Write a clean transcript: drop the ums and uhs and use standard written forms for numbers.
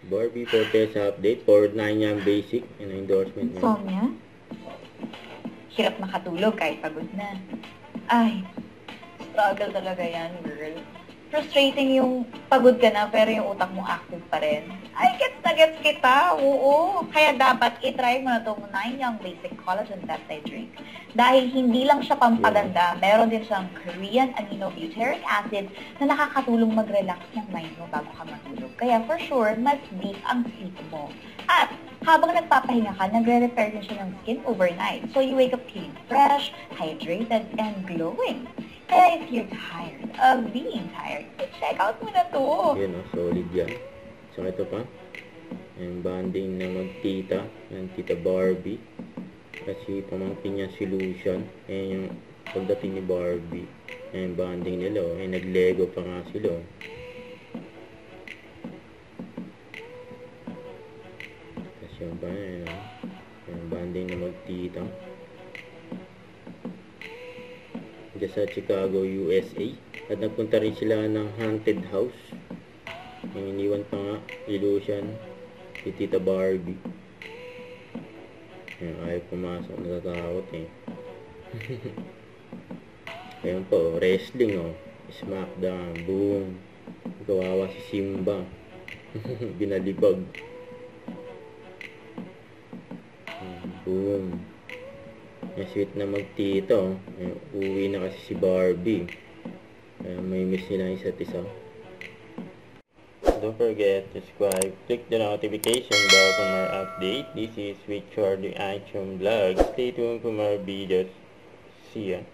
Barbie for test update. For 9 yung basic. Yan ang endorsement niya. Insomnia? Hirap makatulog kahit pagod na. Ay, struggle talaga yan, girl. Frustrating yung pagod ka na pero yung utak mo active pa rin. Ay, gets na gets kita. Oo. Kaya dapat itry mo na itong 9 Young Basic Collagen Peptide Drink. Dahil hindi lang siya pampaganda, meron din siyang Korean aminobutyric acid na nakakatulong mag-relax ng mind mo bago ka matulog. Kaya for sure, mas deep ang sleep mo. At habang nagpapahinga ka, nagre-repair din siya ng skin overnight. So you wake up feeling fresh, hydrated, and glowing. Kaya if you're tired of being tired, check out mo na to. Yan o, solid yan. So ito pa, yung banding na magtita, yung tita Barbie. Kasi pamangkin niya si Lucian. Yan yung pagdating ni Barbie. Yan yung banding nila o. Yan nag-lego pa nga sila o. Tapos yung pa yan o. Yung banding na magtita. Diyan sa Chicago, USA. At nagpunta rin sila ng haunted house. Yung iniwan pa nga, illusion, si Tita Barbie. Yung ayaw pumasok, natatakot eh. Ayan po, wrestling oh. Smackdown, boom. Kawawa si Simba. Binalibag. Boom. Yung sweet na magtito. Uwi na kasi si Barbie. Kaya may miss nila isa't isa. Don't forget to subscribe. Click the notification bell for more update. This is Richard the Action Vlog. Stay tuned for more videos. See ya.